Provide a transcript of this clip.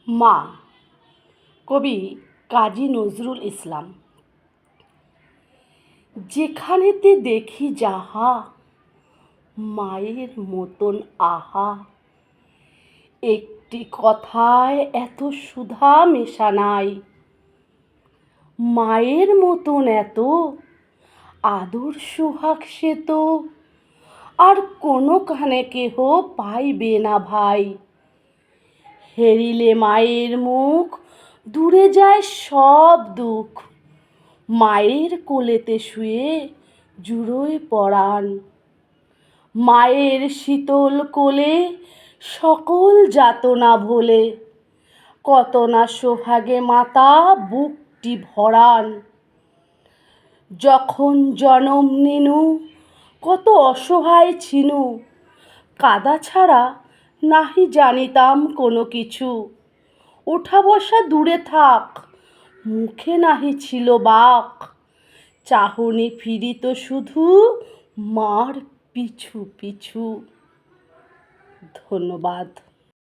মা, কবি কাজী নজরুল ইসলাম। যেখানেতে দেখি যাহা, মায়ের মতন আহা। একটি কথায় এত সুধা মেশা নাই, মায়ের মতন এত আদর সোহাগ সে তো আর কোনো কানে কেহ পাইবে না ভাই। হেরিলে মায়ের মুখ, দূরে যায় সব দুঃখ। মায়ের কোলেতে শুয়ে জুড়োয় পরাণ, মায়ের শীতল কোলে সকল যাতনা ভোলে। কত না সোহাগে মাতা বুকটি ভরান। যখন জনম নিনু কত অসহায় ছিনু, কাদা ছাড়া নাহি জানিতাম কোনো কিছু। ওঠা বসা দূরে থাক, মুখে নাহি ছিল বাক। চাহনি ফিরিত শুধু মার পিছু পিছু। ধন্যবাদ।